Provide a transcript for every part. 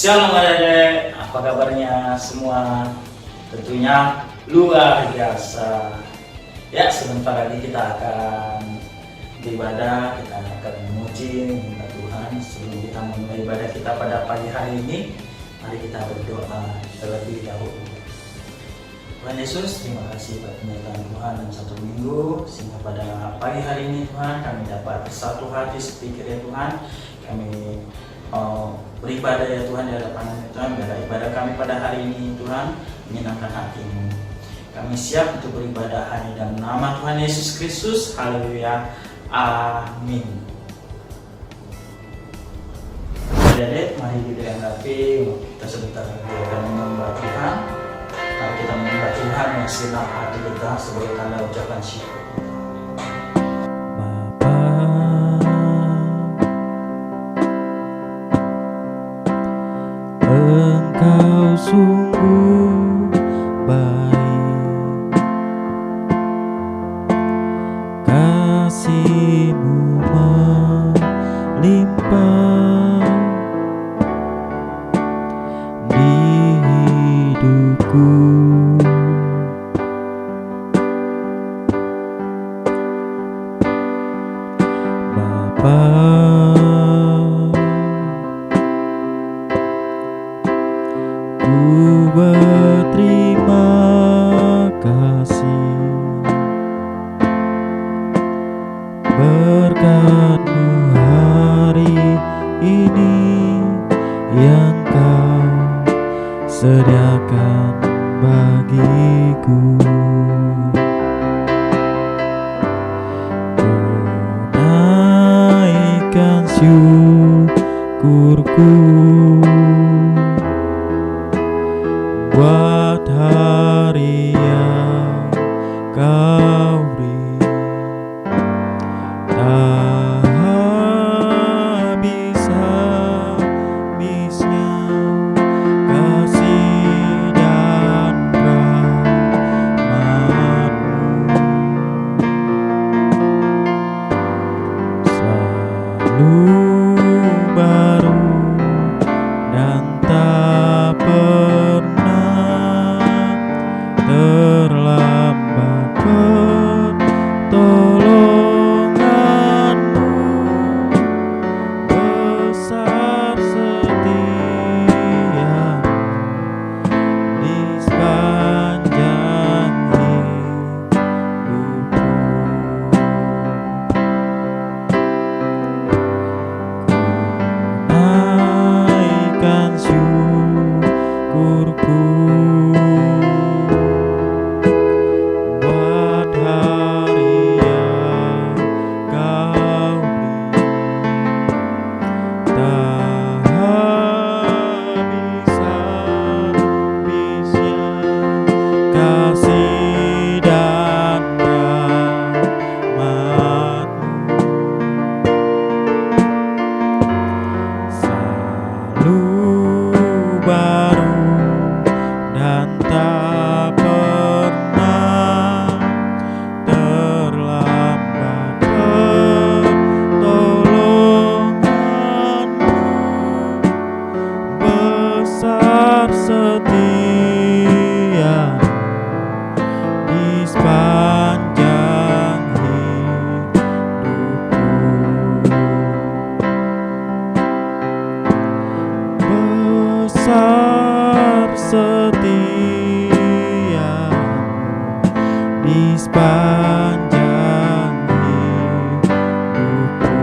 Shalom adik-adik, apa kabarnya semua? Tentunya luar biasa. Ya, sebentar lagi kita akan beribadah, kita akan memuji, minta Tuhan. Sebelum kita memulai ibadah kita pada pagi hari ini, mari kita berdoa terlebih dahulu. Tuhan Yesus, terima kasih buat penyertaan Tuhan dalam satu minggu, sehingga pada pagi hari ini Tuhan kami dapat bersatu hati sepikir ya Tuhan. Kami beribadah ya Tuhan di hadapan Tuhan, biarlah ibadah kami pada hari ini Tuhan menyenangkan hati-Mu. Kami siap untuk beribadah hanya dalam nama Tuhan Yesus Kristus. Haleluya, amin. Adik-adik, mari kita anggapi kita sebentar lagi akan menyembah Tuhan. Kalau kita menyembah Tuhan, yang senang hati kita sebagai tanda ucapan syukur. Engkau sungguh baik, kasih-Mu melimpah di hidupku. Bapa, ku berterima kasih berkat-Mu hari ini yang Kau sediakan bagiku. Ku naikkan syukurku buat hari yang Kau beri, tak habis-habisnya kasih dan rahmat-Mu. Selalu baru dan tak pernah terlambat pertolongan-Mu, besar setia di sepanjang hidupku. Ku naikkan syukurku buat hari yang Kau beri, tak habis-habisnya kasih dan rahmat-Mu. Selalu baru dan tak pernah terlambat pertolongan-Mu, besar setia di sepanjang hidupku. Besar setia di sepanjang hidupku.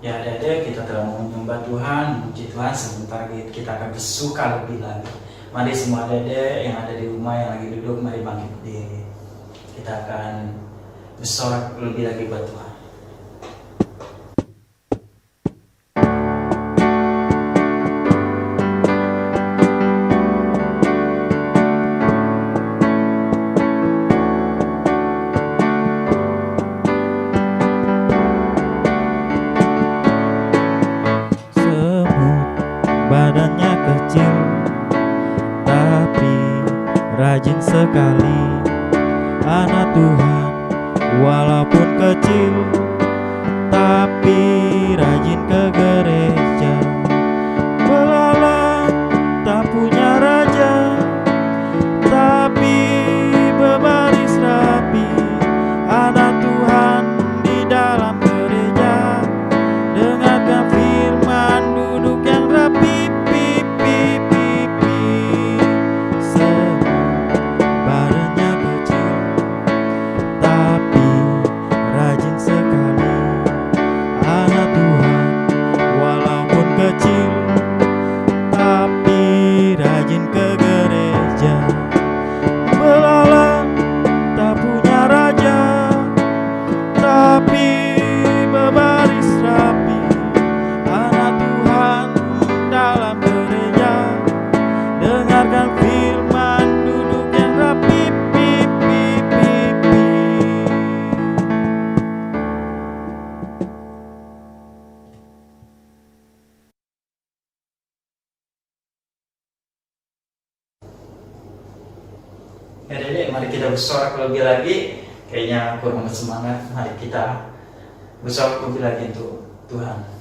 Ya adik-adik, kita telah menyembah Tuhan, memuji Tuhan. Sebentar lagi kita akan bersuka lebih lagi. Mari semua adik-adik yang ada di rumah, yang lagi duduk, mari bangkit berdiri. Kita akan bersorak lebih lagi buat Tuhan. Semut badannya kecil, tapi rajin sekali anak Tuhan, walaupun kecil, tapi rajin ke gereja. Belalang tak punya raja, tapi berbaris rapi. Anak Tuhan di dalam gereja, dengarkan firman, duduk yang rapi. Badannya kecil, tapi rajin sekali. Anak Tuhan walaupun kecil, tapi rajin ke gereja. Belalang tak punya raja, tapi berbaris rapi. Anak Tuhan dalam gereja, dengarkan firman, duduk yang rapi. Ya Dede, mari kita bersorak lebih lagi. Kayaknya kurang semangat. Mari kita bersorak lebih lagi untuk Tuhan.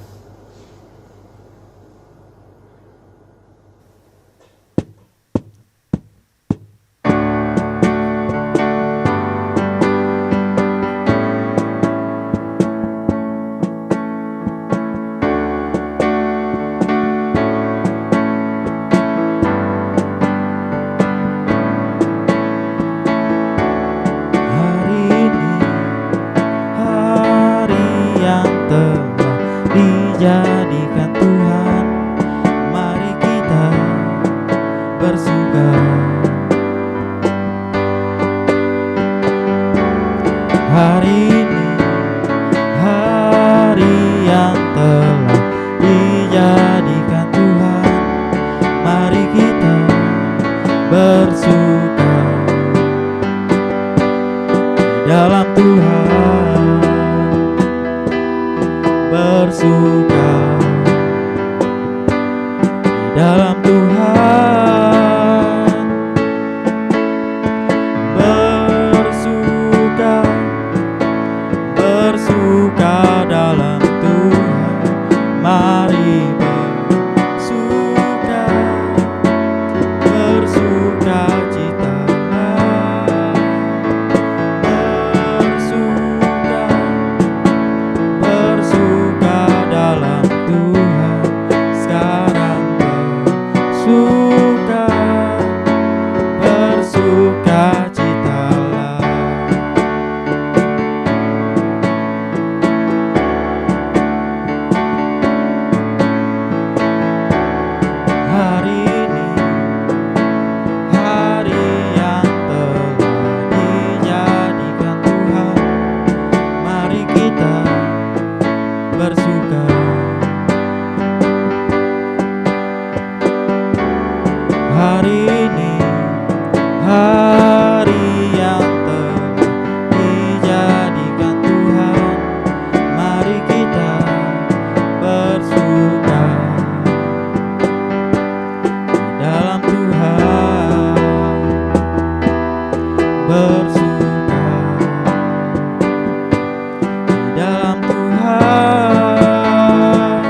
Hari ini hari yang telah dijadikan Tuhan, mari kita bersuka. Hari ini hari yang telah dijadikan Tuhan, mari kita bersuka dalam Tuhan, bersuka di dalam Tuhan, bersuka, bersuka dalam Tuhan, mari bersuka, bersuka citalah. Bersuka, bersuka dalam Tuhan, sekarang bersuka, bersuka citalah. Hari ini hari yang telah dijadikan Tuhan, mari kita bersuka. Hari ini hari yang telah dijadikan Tuhan, mari kita bersuka di dalam Tuhan, bersuka di dalam Tuhan, bersuka,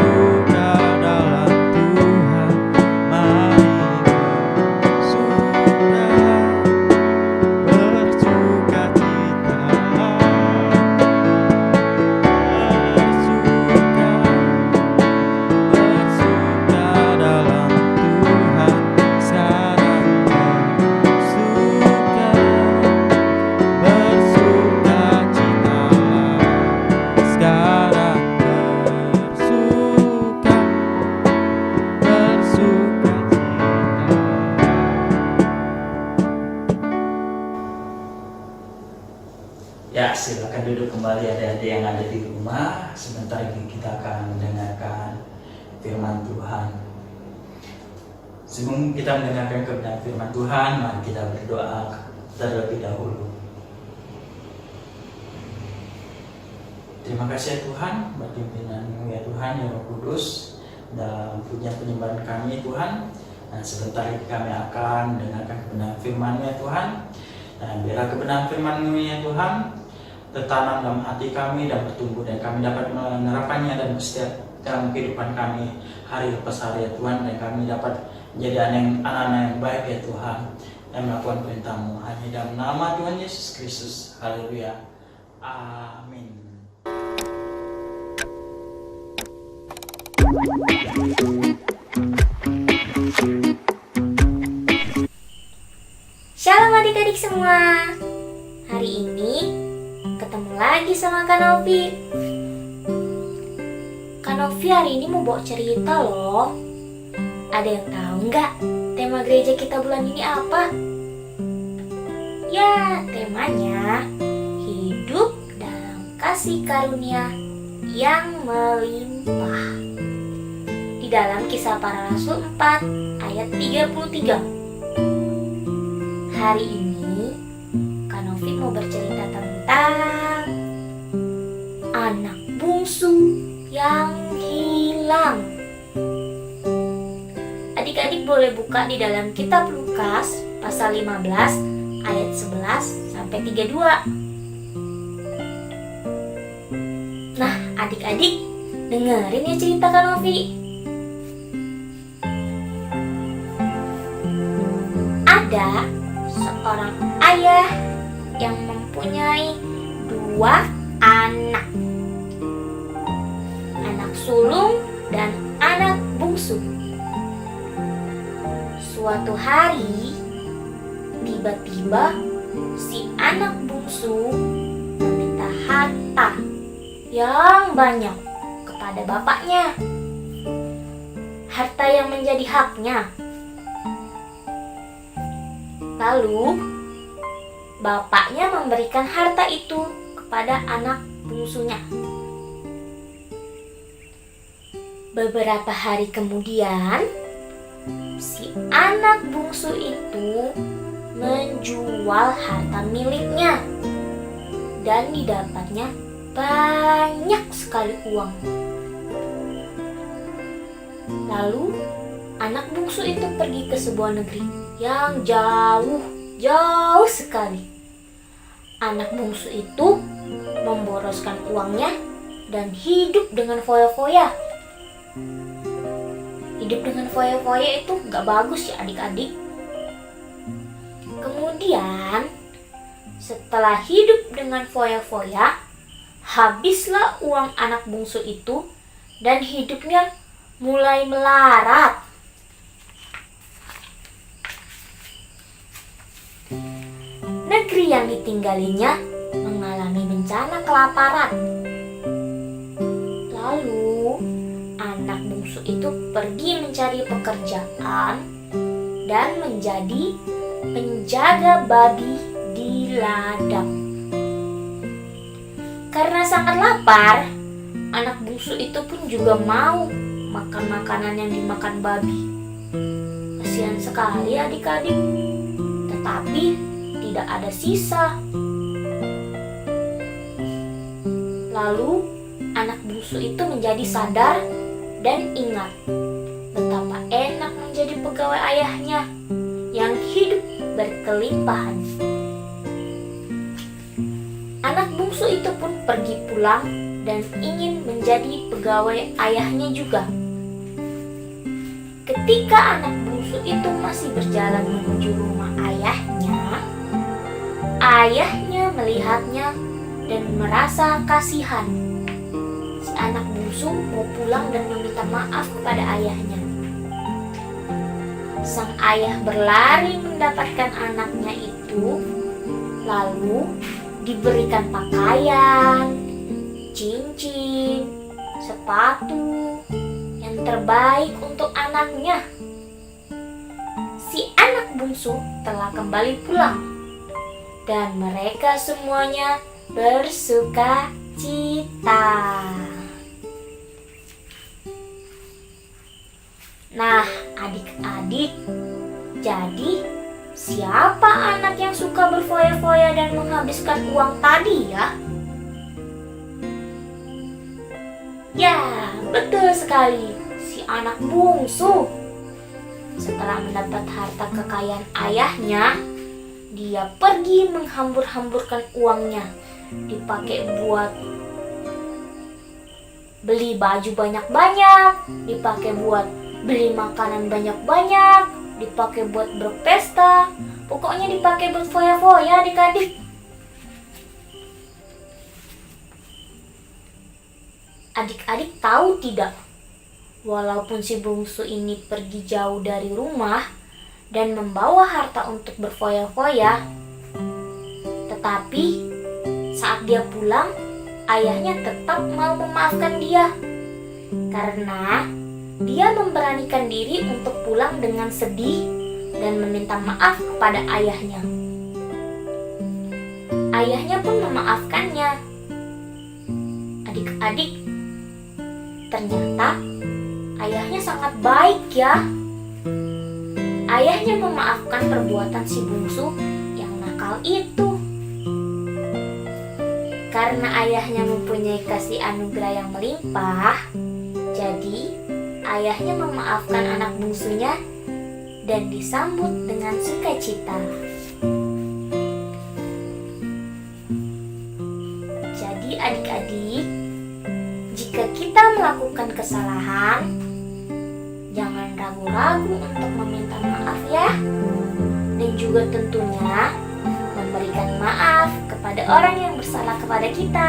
bersuka dalam Tuhan, mari bersuka, bersuka citalah. Bersuka, bersuka dalam Tuhan, sekarang bersuka, bersuka citalah. Sekarang bersuka, bersuka citalah. Ya, silakan duduk kembali adik-adik yang ada di rumah. Sebentar lagi kita akan mendengarkan firman Tuhan. Sebelum kita mendengarkan kebenaran firman Tuhan, mari kita berdoa terlebih dahulu. Terima kasih ya Tuhan, buat pimpinan-Mu ya Tuhan, ya Roh Kudus, dalam pujian penyembahan kami Tuhan. Dan sebentar lagi kami akan mendengarkan kebenaran firman-Mu ya Tuhan. Dan biarlah kebenaran firman-Mu ya Tuhan tertanam dalam hati kami dan bertumbuh, dan kami dapat menerapkannya dan setiap dalam kehidupan kami hari lepas hari ya Tuhan. Dan kami dapat menjadi anak-anak yang baik ya Tuhan, yang melakukan perintah-Mu hanya dalam nama Tuhan Yesus Kristus. Haleluya. Amin. Shalom adik-adik semua. Hari ini ketemu lagi sama Kak Novi. Kak Novi hari ini mau bawa cerita loh. Ada yang tahu nggak tema gereja kita bulan ini apa? Ya, temanya hidup dalam kasih karunia yang melimpah. Di dalam Kisah Para Rasul 4 ayat 33. Hari ini Kak Novi mau bercerita tentang anak bungsu yang hilang. Adik-adik boleh buka di dalam kitab Lukas pasal 15 ayat 11 sampai 32. Nah, adik-adik dengerin ya cerita Kak Novi. Ada seorang ayah yang mempunyai 2 anak sulung dan anak bungsu. Suatu hari, tiba-tiba si anak bungsu meminta harta yang banyak kepada bapaknya. Harta yang menjadi haknya. Lalu, bapaknya memberikan harta itu kepada anak bungsunya. Beberapa hari kemudian, si anak bungsu itu menjual harta miliknya dan didapatnya banyak sekali uang. Lalu, anak bungsu itu pergi ke sebuah negeri yang jauh sekali. Anak bungsu itu memboroskan uangnya dan hidup dengan foya-foya. Hidup dengan foya-foya itu gak bagus ya adik-adik. Kemudian, setelah hidup dengan foya-foya, habislah uang anak bungsu itu dan hidupnya mulai melarat. Negeri yang ditinggalinya mengalami bencana kelaparan. Lalu, anak bungsu itu pergi mencari pekerjaan dan menjadi penjaga babi di ladang. Karena sangat lapar, anak bungsu itu pun juga mau makan makanan yang dimakan babi. Kasihan sekali adik-adik, tetapi tidak ada sisa. Lalu anak bungsu itu menjadi sadar dan ingat betapa enak menjadi pegawai ayahnya yang hidup berkelimpahan. Anak bungsu itu pun pergi pulang dan ingin menjadi pegawai ayahnya juga. Ketika anak bungsu itu masih berjalan menuju rumah ayahnya melihatnya dan merasa kasihan. Si anak bungsu mau pulang dan meminta maaf kepada ayahnya. Sang ayah berlari mendapatkan anaknya itu, lalu diberikan pakaian, cincin, sepatu yang terbaik untuk anaknya. Si anak bungsu telah kembali pulang dan mereka semuanya bersuka cita. Nah, adik-adik, jadi siapa anak yang suka berfoya-foya dan menghabiskan uang tadi ya? Ya, betul sekali, si anak bungsu. Setelah mendapat harta kekayaan ayahnya, dia pergi menghambur-hamburkan uangnya, dipakai buat beli baju banyak-banyak, dipakai buat beli makanan banyak-banyak, dipakai buat berpesta, pokoknya dipakai buat foya-foya adik-adik. Adik-adik tahu tidak? Walaupun si bungsu ini pergi jauh dari rumah dan membawa harta untuk berfoya-foya, tetapi saat dia pulang, ayahnya tetap mau memaafkan dia. Karena dia memberanikan diri untuk pulang dengan sedih dan meminta maaf kepada ayahnya. Ayahnya pun memaafkannya. Adik-adik, ternyata ayahnya sangat baik ya. Ayahnya memaafkan perbuatan si bungsu yang nakal itu. Karena ayahnya mempunyai kasih anugerah yang melimpah, jadi ayahnya memaafkan anak bungsunya dan disambut dengan sukacita. Jadi adik-adik, jika kita melakukan kesalahan, jangan ragu-ragu untuk meminta maaf ya. Dan juga tentunya memberikan maaf kepada orang yang bersalah kepada kita.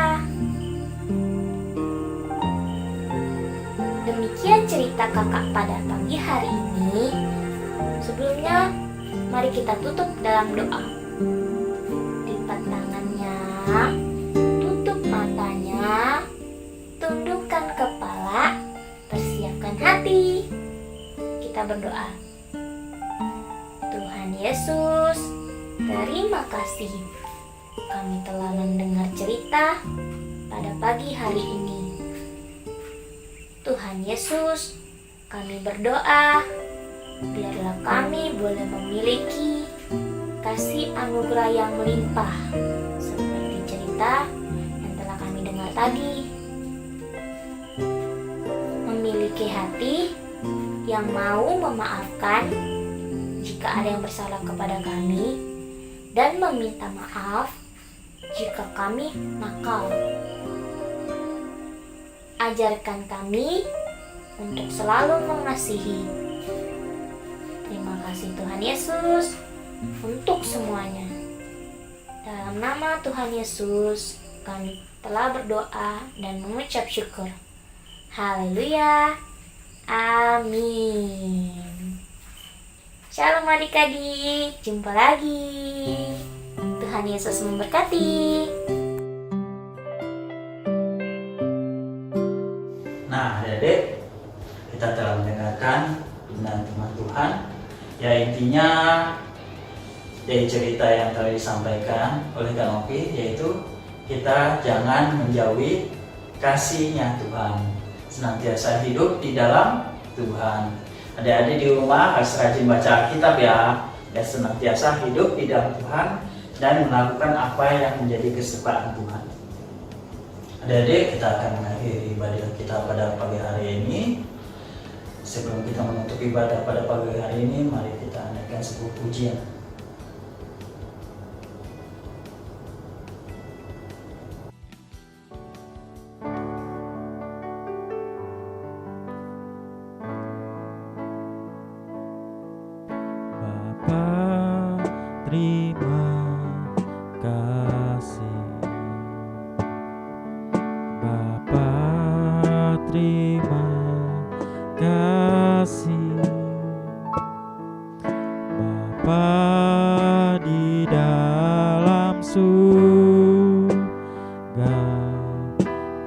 Demikian cerita kakak pada pagi hari ini. Sebelumnya, mari kita tutup dalam doa. Lipat tangannya, tutup matanya, tundukkan kepala, persiapkan hati. Kita berdoa. Tuhan Yesus, terima kasih. Kami telah mendengar cerita pada pagi hari ini. Tuhan Yesus, kami berdoa, biarlah kami boleh memiliki kasih anugerah yang melimpah seperti cerita yang telah kami dengar tadi. Memiliki hati yang mau memaafkan jika ada yang bersalah kepada kami dan meminta maaf jika kami nakal. Ajarkan kami untuk selalu mengasihi. Terima kasih Tuhan Yesus untuk semuanya. Dalam nama Tuhan Yesus, kami telah berdoa dan mengucap syukur. Haleluya. Amin. Shalom adik-adik, jumpa lagi. Tuhan Yesus memberkati. Nah, adik-adik, kita telah mendengarkan pembinaan firman Tuhan. Ya, intinya dari cerita yang tadi disampaikan oleh Kang Oki, yaitu kita jangan menjauhi kasih-Nya Tuhan, senantiasa hidup di dalam Tuhan. Adik-adik di rumah harus rajin baca Alkitab ya, dan senantiasa hidup di dalam Tuhan dan melakukan apa yang menjadi kesukaan Tuhan. Adik-adik, kita akan mengakhiri ibadah kita pada pagi hari ini. Sebelum kita menutup ibadah pada pagi hari ini, mari kita naikkan sebuah pujian. Bapa, terima kasih. Bapa, terima kasih. Bapa di dalam surga,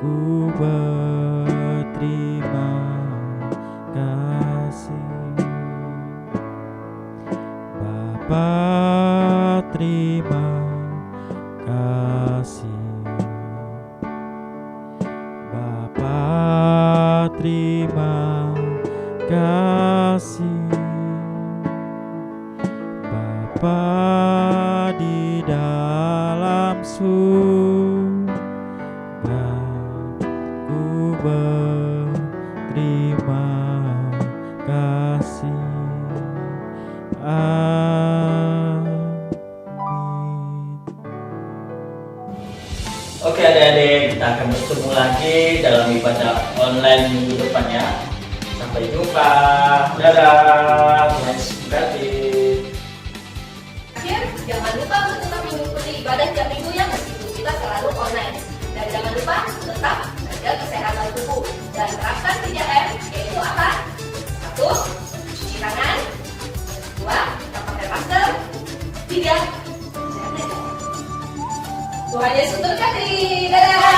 ku berterima kasih. Bapa, terima kasih. Bapa, terima kasih. Bapa di dalam surga, ku berterima kasih. akan bertemu lagi dalam ibadah online minggu depannya. Sampai jumpa. Dadah. Tuhan memberkati. Akhir, jangan lupa untuk tetap mengikuti ibadah tiap minggunya meskipun kita selalu online. Dan jangan lupa tetap jaga kesehatan tubuh dan terapkan 3M, yaitu apa? 1. Cuci tangan. 2. Kita pakai masker. 3. Tuhan Yesus berkati. Dadah.